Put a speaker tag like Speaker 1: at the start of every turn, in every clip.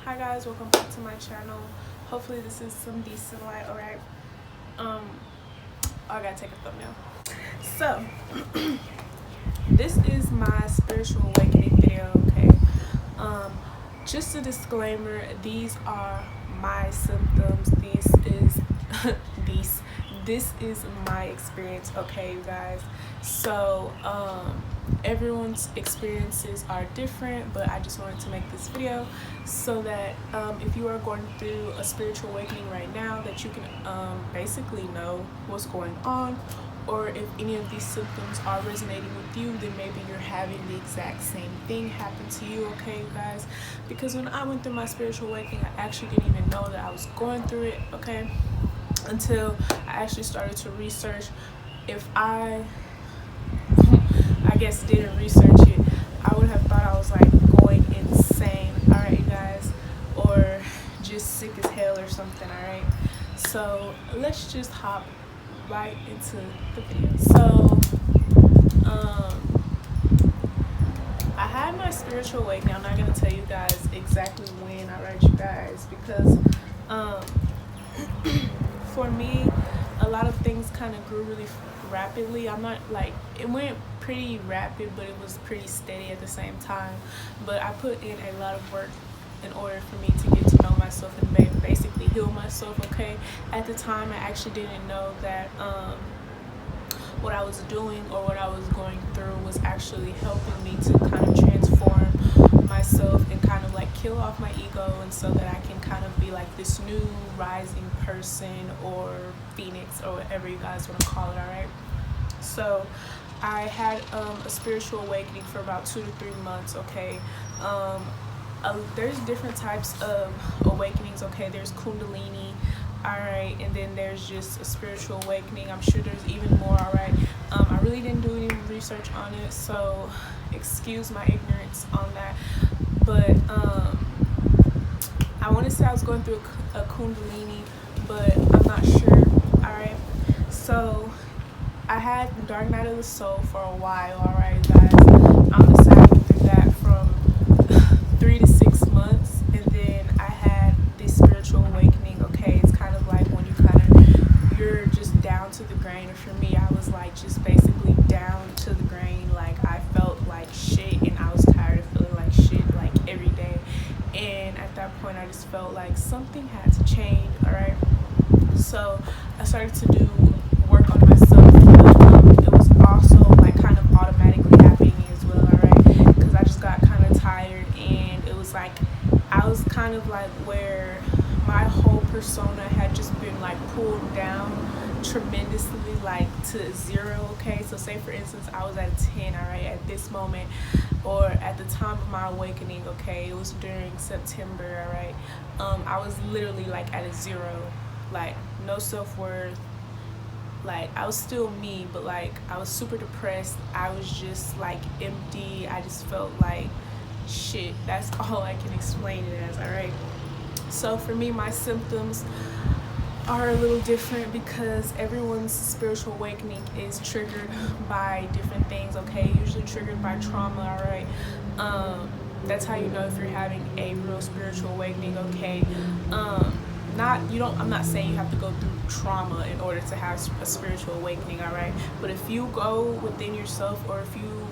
Speaker 1: Hi guys, welcome back to my channel. Hopefully this is some decent light. Alright, I gotta take a thumbnail. So this is my spiritual awakening video. Okay, just a disclaimer, these are my symptoms. This is my experience. Okay, you guys. So everyone's experiences are different, but I just wanted to make this video so that if you are going through a spiritual awakening right now, that you can basically know what's going on, or if any of these symptoms are resonating with you, then maybe you're having the exact same thing happen to you. Okay, you guys, because when I went through my spiritual awakening, I actually didn't even know that I was going through it, okay, until I actually started to research. If I guess didn't research it, I would have thought I was like going insane, alright, you guys, or just sick as hell or something. Alright, so let's just hop right into the video. So I had my spiritual awakening. I'm not gonna tell you guys exactly when, alright, you guys, because for me, a lot of things kind of grew really rapidly. I'm not like, it went pretty rapid, but it was pretty steady at the same time. But I put in a lot of work in order for me to get to know myself and basically heal myself. Okay, at the time I actually didn't know that what I was doing or what I was going through was actually helping me to kind of transform myself and kind of like kill off my ego, and so that I can kind of be like this new rising person or phoenix or whatever you guys want to call it. Alright, so I had a spiritual awakening for about 2 to 3 months. Okay, there's different types of awakenings. Okay, there's kundalini, alright, and then there's just a spiritual awakening. I'm sure there's even more. Alright, I really didn't do any research on it, so excuse my ignorance on that, but I want to say I was going through a kundalini, but I'm not sure. Alright, so I had the dark night of the soul for a while. Alright, guys, I'm gonna say I went through that from 3 to 6 months, and then I had this spiritual awakening. Okay, it's kind of like when you're just down to the grain. Or for me, I was like just basically down to the grain. Like I felt like shit, and I was tired of feeling like shit like every day. And at that point, I just felt like something had to change. Alright, so I started to do work on myself. It was also like kind of automatically happening as well. Alright, because I just got kind of tired, and it was like I was kind of like where my whole persona had just been like pulled down tremendously, like to 0. Okay, so say for instance I was at 10, alright, at this moment, or at the time of my awakening. Okay, it was during September. Alright, I was literally like at a 0, like no self-worth. Like I was still me, but like I was super depressed. I was just like empty. I just felt like shit. That's all I can explain it as. Alright, so for me, my symptoms are a little different because everyone's spiritual awakening is triggered by different things. Okay, usually triggered by trauma. Alright, that's how you know if you're having a real spiritual awakening. Okay, I'm not saying you have to go through trauma in order to have a spiritual awakening. Alright, but if you go within yourself, or if you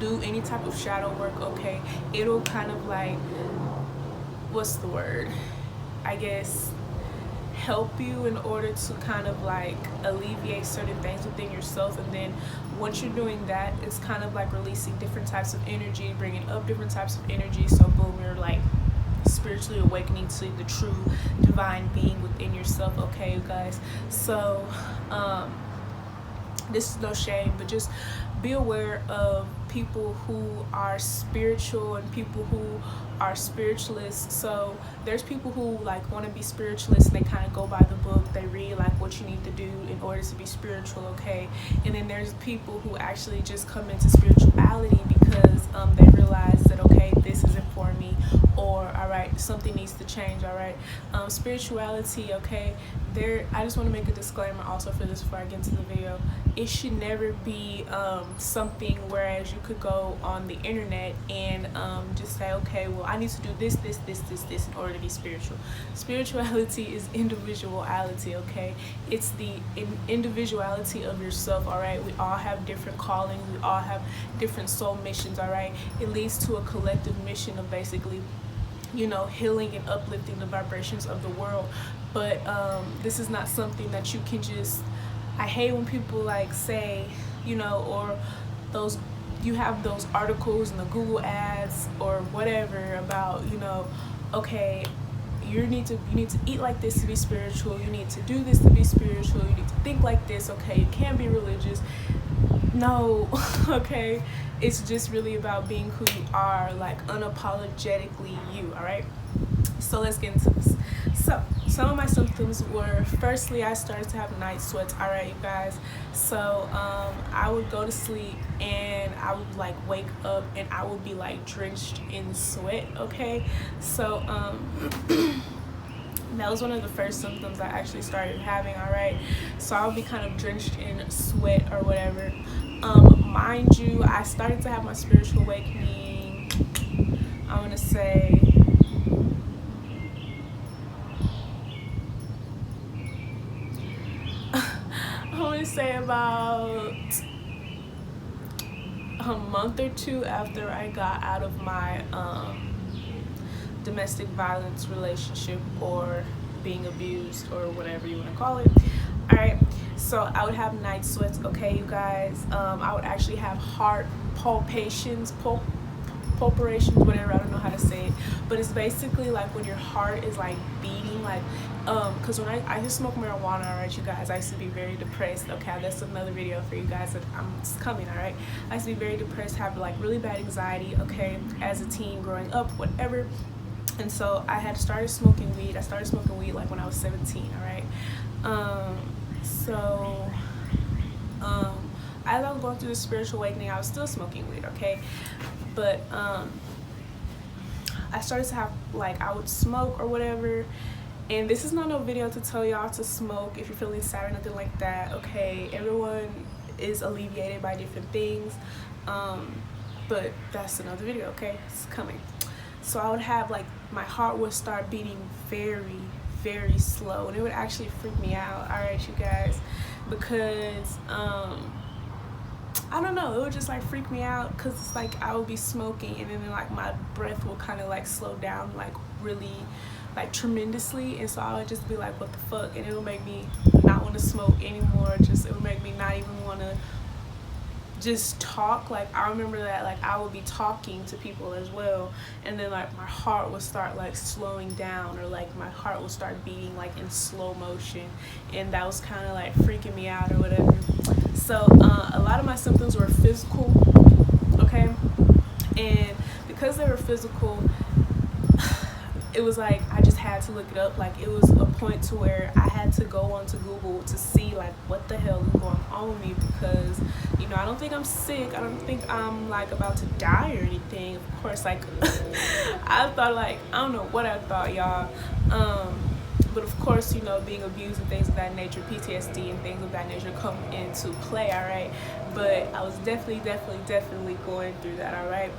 Speaker 1: do any type of shadow work, okay, it'll kind of like, what's the word, I guess, help you in order to kind of like alleviate certain things within yourself. And then once you're doing that, it's kind of like releasing different types of energy, bringing up different types of energy. So boom, you're like spiritually awakening to the true divine being within yourself. Okay, you guys, so this is no shame, but just be aware of people who are spiritual and people who are spiritualists. So there's people who like want to be spiritualists, and they kind of go by the book. They read like what you need to do in order to be spiritual. Okay, and then there's people who actually just come into spirituality because they realize that, okay, this isn't for me, or alright, something needs to change. Alright, spirituality, okay, I just want to make a disclaimer also for this before I get into the video. it should never be something whereas you could go on the internet and just say, okay, well, I need to do this in order to be spiritual. Spirituality is individuality, okay? It's the individuality of yourself, all right? We all have different callings, we all have different soul missions, all right? It leads to a collective mission of basically, you know, healing and uplifting the vibrations of the world. But this is not something that you can just, I hate when people like say, you know, or those, you have those articles in the Google ads or whatever about, you know, okay, you need to eat like this to be spiritual, you need to do this to be spiritual, you need to think like this, okay, you can't be religious. No, okay, it's just really about being who you are, like unapologetically you, all right? So let's get into this. So some of my symptoms were, firstly, I started to have night sweats, all right, you guys. So I would go to sleep and I would like wake up and I would be like drenched in sweat, okay? So that was one of the first symptoms I actually started having, all right? So I would be kind of drenched in sweat or whatever. Mind you, I started to have my spiritual awakening, I want to say, about a month or two after I got out of my domestic violence relationship or being abused or whatever you want to call it. All right, so I would have night sweats, okay, you guys. I would actually have heart palpitations, pulpirations, whatever, I don't know how to say it, but it's basically like when your heart is like beating, like because when I used to smoke marijuana, all right, you guys, I used to be very depressed, okay, that's another video for you guys that it's coming, all right. I used to be very depressed, have like really bad anxiety, okay, as a teen, growing up, whatever. And so I had started smoking weed. I started smoking weed like when I was 17, all right. As I was going through the spiritual awakening, I was still smoking weed, okay? But I started to have, like, I would smoke or whatever. And this is not no video to tell y'all to smoke if you're feeling sad or nothing like that, okay? Everyone is alleviated by different things. But that's another video, okay? It's coming. So I would have, like, my heart would start beating very, very slow, and it would actually freak me out, all right, you guys, because I don't know, it would just like freak me out, because it's like I would be smoking and then like my breath will kind of like slow down like really like tremendously, and so I would just be like, what the fuck, and it would make me not want to smoke anymore. Just, it would make me not even want to just talk. Like, I remember that, like, I would be talking to people as well, and then like my heart would start like slowing down, or like my heart would start beating like in slow motion, and that was kind of like freaking me out or whatever. So a lot of my symptoms were physical, okay, and because they were physical, it was like I just had to look it up. Like, it was a point to where I had to go onto Google to see like what the hell is going on with me, because, you know, I don't think I'm sick, I don't think I'm like about to die or anything. Of course, like I thought, like, I don't know what I thought, y'all, but of course, you know, being abused and things of that nature, PTSD and things of that nature come into play, all right. But I was definitely going through that, all right.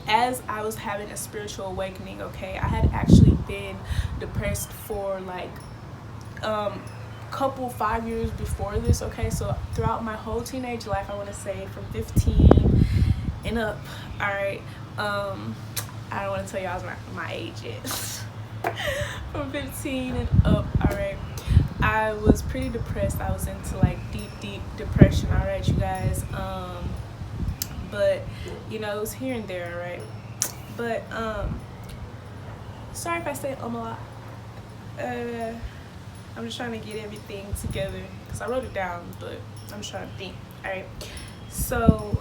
Speaker 1: As I was having a spiritual awakening, okay, I had actually been depressed for like 5 years before this, okay. So throughout my whole teenage life, I want to say from 15 and up, all right, I don't want to tell y'all my age yet. From 15 and up, all right, I was pretty depressed. I was into like deep depression, all right, you guys. But, you know, it was here and there, right? But, sorry if I say a lot. I'm just trying to get everything together, because I wrote it down, but I'm just trying to think, all right? So,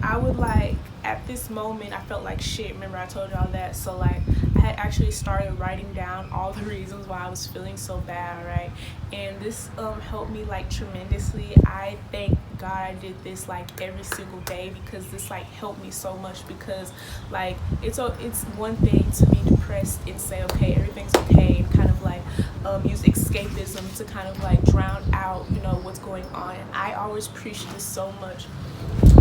Speaker 1: I would like, at this moment, I felt like shit. Remember I told y'all that? So, like, I had actually started writing down all the reasons why I was feeling so bad, right? And this helped me like tremendously. I thank God I did this like every single day, because this like helped me so much. Because like it's one thing to be depressed and say okay, everything's okay, and kind of like use escapism to kind of like drown out, you know, what's going on. And I always preach this so much.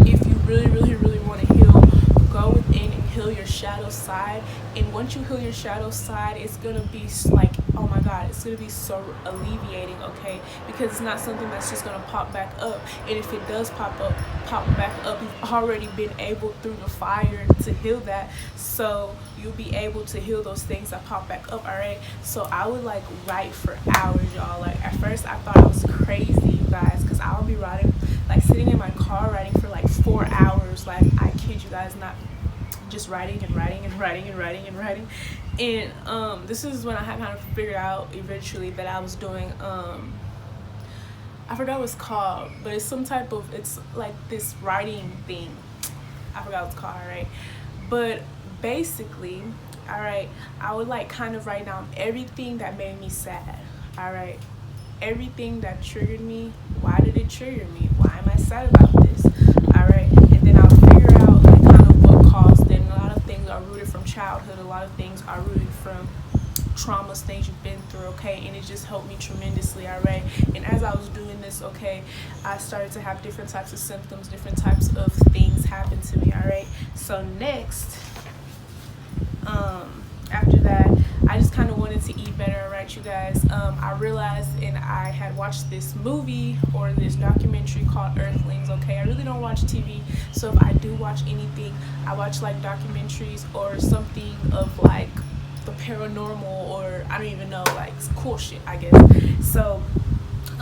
Speaker 1: If you really want to heal, go within and heal your shadow side. And once you heal your shadow side, it's gonna be like, oh my God, it's gonna be so alleviating, okay? Because it's not something that's just gonna pop back up. And if it does pop back up, you've already been able through the fire to heal that. So you'll be able to heal those things that pop back up, all right? So I would like write for hours, y'all. Like at first I thought I was crazy, you guys, because I would be writing, like sitting in my car writing for like 4 hours. Like I kid you guys not, just writing and writing and writing and writing and writing. And this is when I had kind of figured out eventually that I was doing I forgot what it's called, but it's some type of, it's like this writing thing. I forgot what it's called, right? But basically, all right, I would like kind of write down everything that made me sad, all right? Everything that triggered me. Why did it trigger me? Why am I sad about this? All right, and then I'll figure out like kind of what caused it. And a lot of things are rooted from childhood. A lot of things are rooted from traumas, things you've been through, okay? And it just helped me tremendously, all right? And as I was doing this, okay, I started to have different types of symptoms, different types of things happen to me, all right? So next, after that, I just kind of wanted to eat better, right, you guys? I realized, and I had watched this movie or this documentary called Earthlings, okay? I really don't watch TV, so if I do watch anything, I watch like documentaries or something of like the paranormal, or I don't even know, like cool shit, I guess. So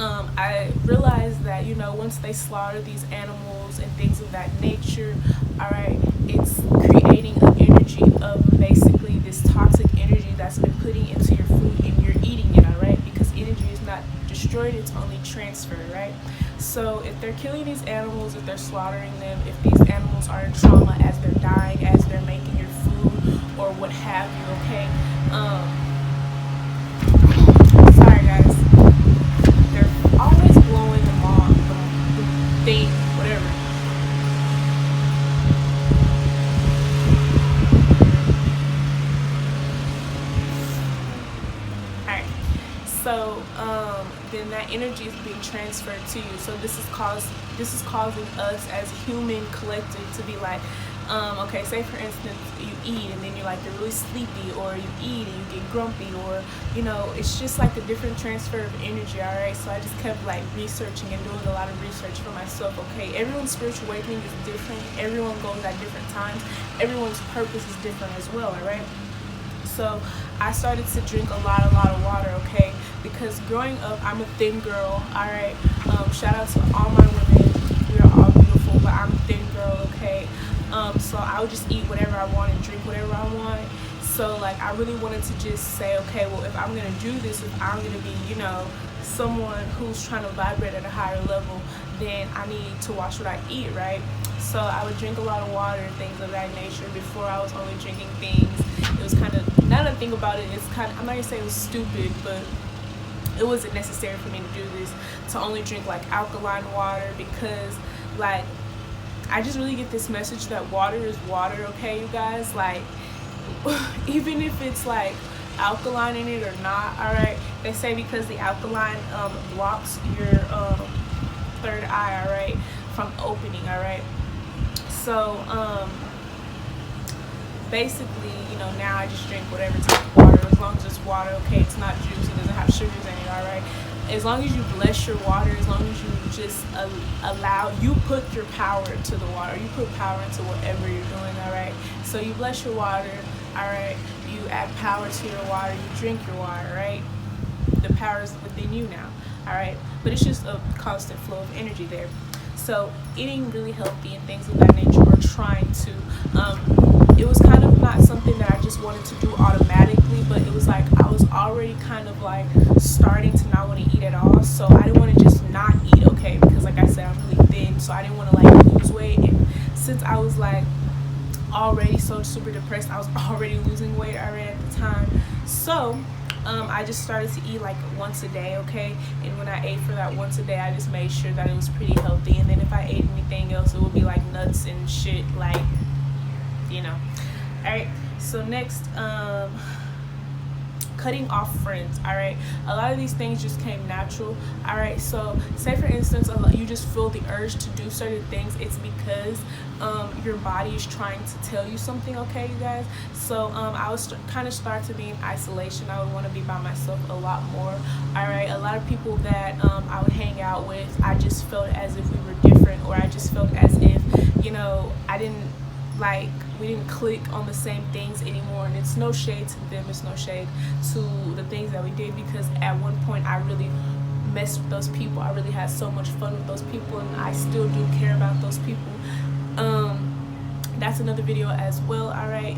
Speaker 1: I realized that, you know, once they slaughter these animals and things of that nature, all right, it's creating an energy of basically this toxic energy that's been putting into your food, and you're eating it, all right? Because energy is not destroyed, it's only transferred, right? So if they're killing these animals, if they're slaughtering them, if these animals are in trauma as they're dying, as they're making your food or what have you, okay? Sorry guys, they're always blowing them on the thing, whatever. Alright, so then that energy is being transferred to you. So this is causing us as human collective to be like, okay, say for instance you eat and then you're really sleepy, or you eat and you get grumpy, or you know, it's just like a different transfer of energy, all right? So I just kept like researching and doing a lot of research for myself, okay? Everyone's spiritual awakening is different, everyone goes at different times, everyone's purpose is different as well, all right? So I started to drink a lot of water, okay? Because growing up, I'm a thin girl, all right? Shout out to all my women, we are all beautiful, but I'm a thin girl, okay? So I would just eat whatever I want and drink whatever I want. So like I really wanted to just say, okay, well, if I'm gonna do this, if I'm gonna be, you know, someone who's trying to vibrate at a higher level, then I need to watch what I eat, right? So I would drink a lot of water and things of that nature. Before, I was only drinking things, it was kind of, now that I think about it, it's kind of, I'm not gonna say it was stupid, but it wasn't necessary for me to do this, to only drink like alkaline water, because like I just really get this message that water is water, okay, you guys? Like, even if it's like alkaline in it or not, all right? They say because the alkaline blocks your third eye, all right, from opening, all right? So basically, you know, now I just drink whatever type of water, as long as it's water, okay? It's not juice, it doesn't have sugars in it, all right? As long as you bless your water, as long as you just allow, you put your power into the water, you put power into whatever you're doing, all right? So you bless your water, all right? You add power to your water, you drink your water, right? The power is within you now, all right? But it's just a constant flow of energy there. So eating really healthy and things of that nature, or trying to, it was kind of not something that I just wanted to do automatically, but it was like I was already kind of like starting to not want to eat at all. So I didn't want to just not eat, okay? Because like I said, I'm really thin, so I didn't want to like lose weight. And since I was like already so super depressed, I was already losing weight already at the So I just started to eat like once a day, okay? And when I ate for that once a day, I just made sure that it was pretty healthy. And then if I ate anything else, it would be like nuts and shit, like, you know. All right, so next, cutting off friends. All right, a lot of these things just came natural. All right, so say for instance you just feel the urge to do certain things. It's because your body is trying to tell you something, okay, you guys? So I was kind of start to be in isolation. I would want to be by myself a lot more. All right, a lot of people that I would hang out with, I just felt as if we were different, or I just felt as if, you know, we didn't click on the same things anymore. And it's no shade to them, it's no shade to the things that we did, because at one point I really messed with those people. I really had so much fun with those people, and I still do care about those people. That's another video as well. All right,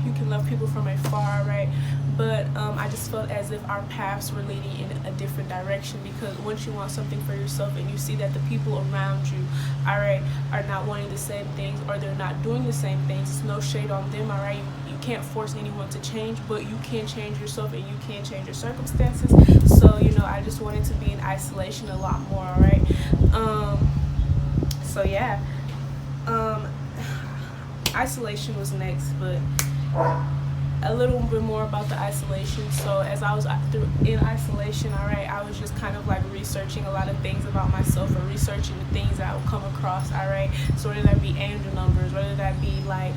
Speaker 1: you can love people from afar, right? But I just felt as if our paths were leading in a different direction, because once you want something for yourself and you see that the people around you, all right, are not wanting the same things, or they're not doing the same things, it's no shade on them. All right, you can't force anyone to change, but you can change yourself and you can change your circumstances. So, you know, I just wanted to be in isolation a lot more. All right, so yeah, isolation was next, but a little bit more about the isolation. So as I was in isolation, all right, I was just kind of like researching a lot of things about myself, or researching the things that I would come across. All right, so whether that be angel numbers, whether that be like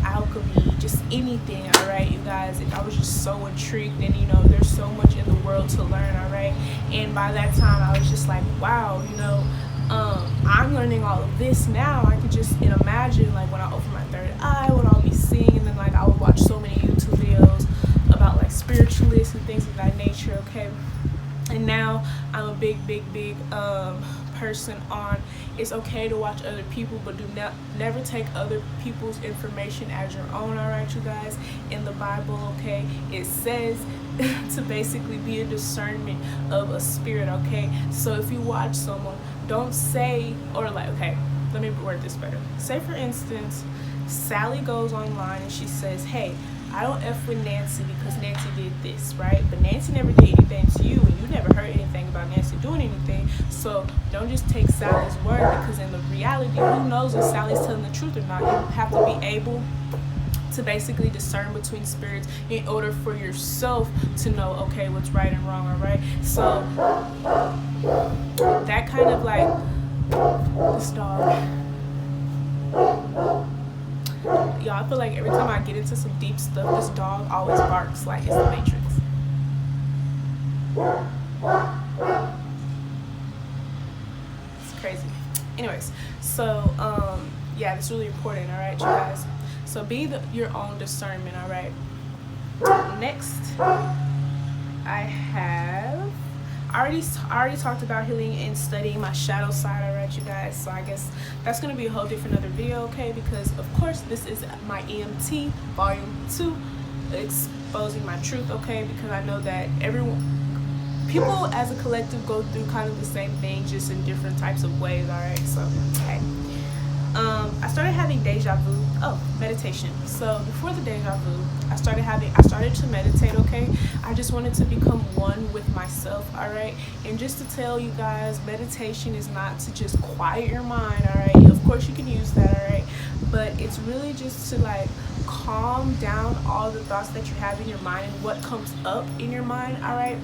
Speaker 1: alchemy, just anything. All right, you guys, and I was just so intrigued, and you know, there's so much in the world to learn. All right, and by that time I was just like, wow, you know, I'm learning all of this now. I could just imagine, like, when I open my third eye, what I'll be seeing. And then like I would watch so many YouTube videos about like spiritualists and things of that nature, okay? And now I'm a big person on, it's okay to watch other people, but never take other people's information as your own. All right, you guys, in the Bible, okay, it says to basically be a discernment of a spirit, okay? So if you watch someone, don't say, or like, okay, let me word this better. Say for instance, Sally goes online and she says, hey, I don't F with Nancy because Nancy did this, right? But Nancy never did anything to you, and you never heard anything about Nancy doing anything. So don't just take Sally's word, because in the reality, who knows if Sally's telling the truth or not? You have to be able to basically discern between spirits in order for yourself to know, okay, what's right and wrong. All right, so that kind of like, this dog, y'all, I feel like every time I get into some deep stuff, this dog always barks like it's the Matrix. It's crazy. Anyways, so yeah, it's really important. All right, you guys, so be your own discernment. All right, next I already talked about healing and studying my shadow side. All right, you guys, so I guess that's gonna be a whole different other video, okay? Because of course this is my EMT volume 2, exposing my truth, okay? Because I know that people as a collective go through kind of the same thing, just in different types of ways. All right, so okay. I started having deja vu. Meditation. So before the deja vu, I started to meditate, okay? I just wanted to become one with myself, all right? And just to tell you guys, meditation is not to just quiet your mind, all right? Of course you can use that, all right? But it's really just to like calm down all the thoughts that you have in your mind and what comes up in your mind, all right?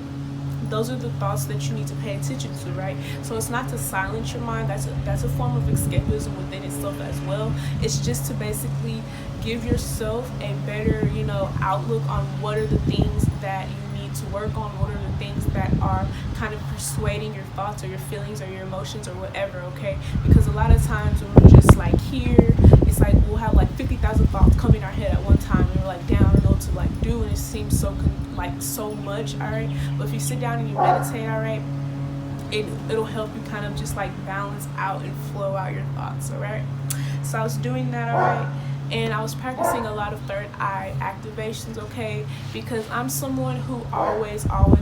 Speaker 1: Those are the thoughts that you need to pay attention to, right? So it's not to silence your mind. That's a form of escapism within itself as well. It's just to basically give yourself a better, you know, outlook on what are the things that you need to work on, what are the things that are kind of persuading your thoughts or your feelings or your emotions or whatever, okay? Because a lot of times when we're just like here, it's like we'll have like 50,000 thoughts come in our head at one time, and we're like, damn, I don't know what to like do, and it seems so so much, all right? But if you sit down and you meditate, all right, it'll help you kind of just like balance out and flow out your thoughts, all right? So I was doing that, all right, and I was practicing a lot of third eye activations, okay? Because I'm someone who always, ever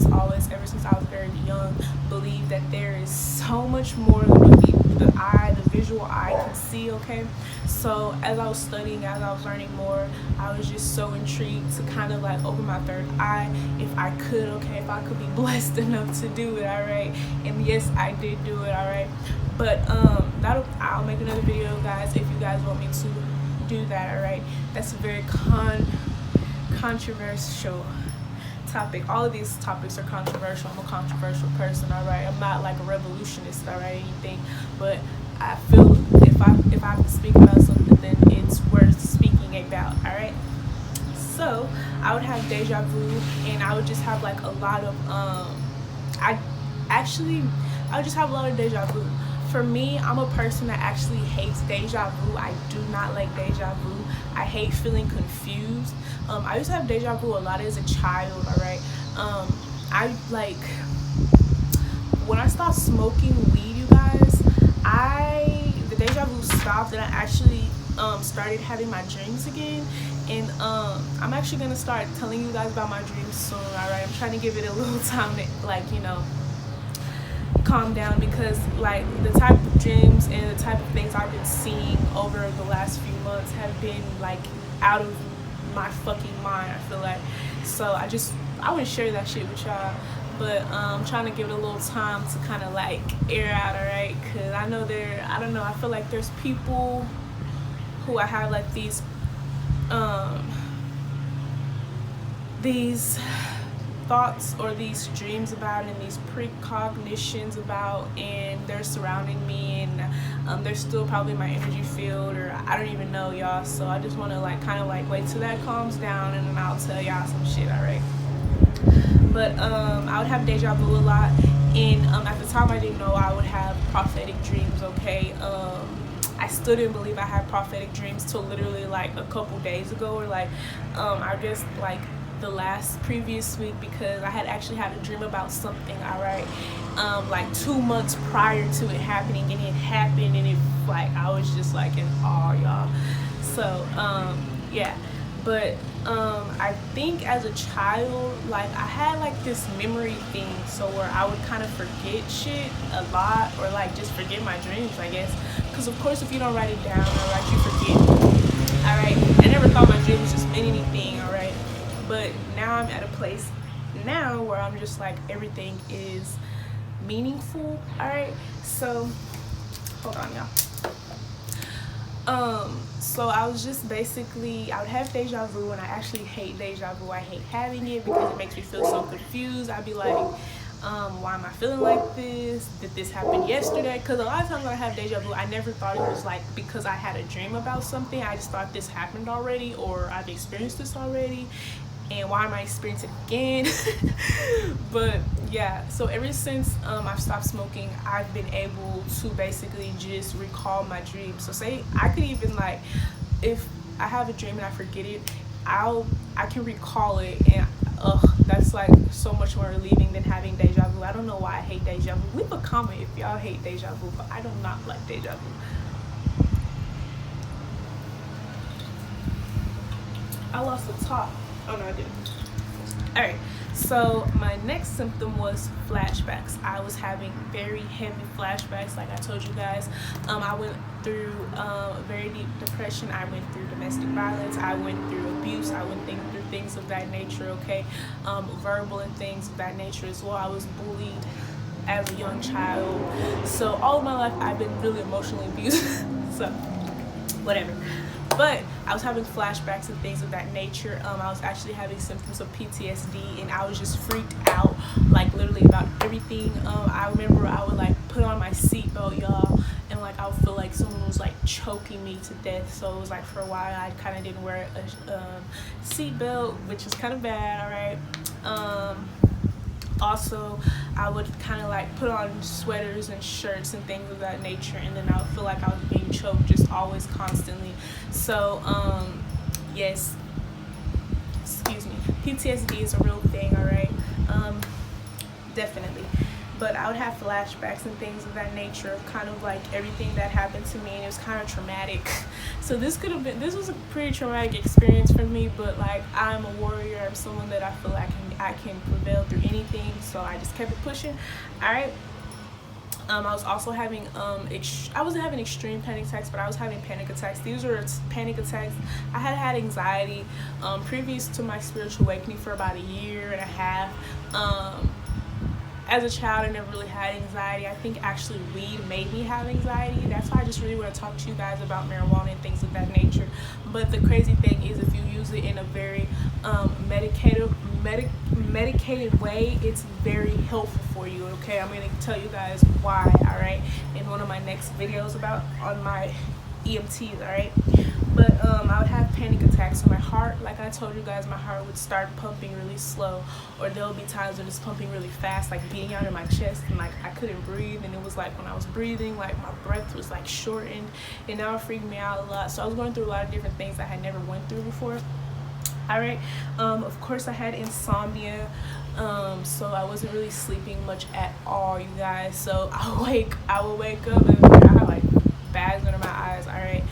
Speaker 1: since I was very young, believed that there is so much more than what eye, the visual eye can see, okay? So as I was studying, as I was learning more, I was just so intrigued to kind of like open my third eye if I could, okay? If I could be blessed enough to do it, all right? And yes, I did do it, all right? But I'll make another video, guys, if you guys want me to do that, all right? That's a very controversial topic. All of these topics are controversial. I'm a controversial person, all right? I'm not like a revolutionist, all right, anything, but I feel if I have to speak about something, then it's worth speaking about, all right? So I would have deja vu, and I would just have like a lot of I would just have a lot of deja vu. For me, I'm a person that actually hates deja vu. I do not like deja vu. I hate feeling confused. I used to have deja vu a lot as a child, all right? When I stopped smoking weed, you guys, the deja vu stopped, and I actually started having my dreams again. And I'm actually gonna start telling you guys about my dreams soon, all right? I'm trying to give it a little time to, like, you know, calm down, because like the type of dreams and the type of things I've been seeing over the last few months have been like out of my fucking mind, I feel like. So I wouldn't share that shit with y'all, but I'm trying to give it a little time to kind of like air out, all right? Because I know I don't know, I feel like there's people who I have like these thoughts or these dreams about, and these precognitions about, and they're surrounding me, and they're still probably in my energy field, or I don't even know, y'all. So I just want to like kind of like wait till that calms down, and then I'll tell y'all some shit, all right? But I would have deja vu a lot, and at the time I didn't know I would have prophetic dreams, okay? I still didn't believe I had prophetic dreams till literally like a couple days ago, or like I guess like the previous week, because I had actually had a dream about something, all right, like 2 months prior to it happening, and it happened, and it like I was just like in awe, y'all. So yeah, but I think as a child, like I had like this memory thing, so where I would kind of forget shit a lot, or like just forget my dreams, I guess, because of course if you don't write it down, all right, you forget, all right? I never thought my dreams just meant anything, all right? But now I'm at a place now where I'm just like, everything is meaningful, all right? So hold on, y'all. So I was just basically, I would have deja vu, and I actually hate deja vu. I hate having it because it makes me feel so confused. I'd be like, why am I feeling like this? Did this happen yesterday? Because a lot of times when I have deja vu, I never thought it was like because I had a dream about something. I just thought this happened already, or I've experienced this already, and why am I experiencing it again? But yeah, so ever since I've stopped smoking, I've been able to basically just recall my dreams. So say I could even like, if I have a dream and I forget it, I can recall it, and that's like so much more relieving than having deja vu. I don't know why I hate deja vu. Leave a comment if y'all hate deja vu, but I do not like deja vu. I lost the top. Oh no, I didn't. All right, so my next symptom was flashbacks. I was having very heavy flashbacks, like I told you guys. I went through very deep depression. I went through domestic violence. I went through abuse. I went through things of that nature, okay? Verbal and things of that nature as well. I was bullied as a young child. So all of my life, I've been really emotionally abused. So whatever. But I was having flashbacks and things of that nature. I was actually having symptoms of PTSD, and I was just freaked out, like literally about everything. I remember I would like put on my seatbelt, y'all, and like I would feel like someone was like choking me to death. So it was like for a while I kind of didn't wear a seatbelt, which is kind of bad, all right? Also, I would kind of like put on sweaters and shirts and things of that nature, and then I would feel like I was being choked just always constantly. So yes, excuse me, PTSD is a real thing, all right? Definitely. But I would have flashbacks and things of that nature of kind of like everything that happened to me, and it was kind of traumatic. So this was a pretty traumatic experience for me, but like I'm a warrior. I'm someone that I feel like I can prevail through anything, so I just kept it pushing. All right. I was also having I wasn't having extreme panic attacks, but I was having panic attacks. These were panic attacks. I had anxiety previous to my spiritual awakening for about a year and a half. As a child, I never really had anxiety. I think actually weed made me have anxiety. That's why I just really want to talk to you guys about marijuana and things of that nature. But the crazy thing is, if you use it in a very medicated way, it's very helpful for you. Okay, I'm going to tell you guys why, all right, in one of my next videos on my EMTs, all right. But I would have panic attacks, so my heart, like I told you guys, my heart would start pumping really slow, or there'll be times when it's pumping really fast, like beating out in my chest, and like I couldn't breathe, and it was like when I was breathing, like my breath was like shortened, and that would freak me out a lot. So I was going through a lot of different things I had never went through before. All right. Of course I had insomnia, so I wasn't really sleeping much at all, you guys. So I would wake up and I had like bags under my eyes. All right.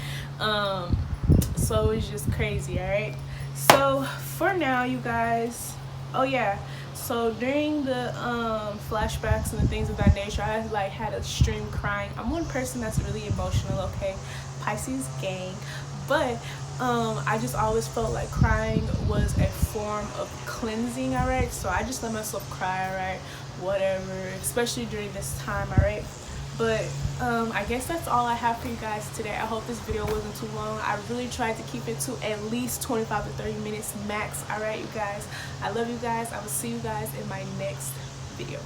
Speaker 1: So it was just crazy. All right. So for now, you guys, oh yeah, so during the flashbacks and the things of that nature, I like had extreme crying. I'm one person that's really emotional, okay, Pisces gang, but I just always felt like crying was a form of cleansing. All right, so I just let myself cry, all right, whatever, especially during this time. All right. But I guess that's all I have for you guys today. I hope this video wasn't too long. I really tried to keep it to at least 25 to 30 minutes max. All right, you guys, I love you guys. I will see you guys in my next video.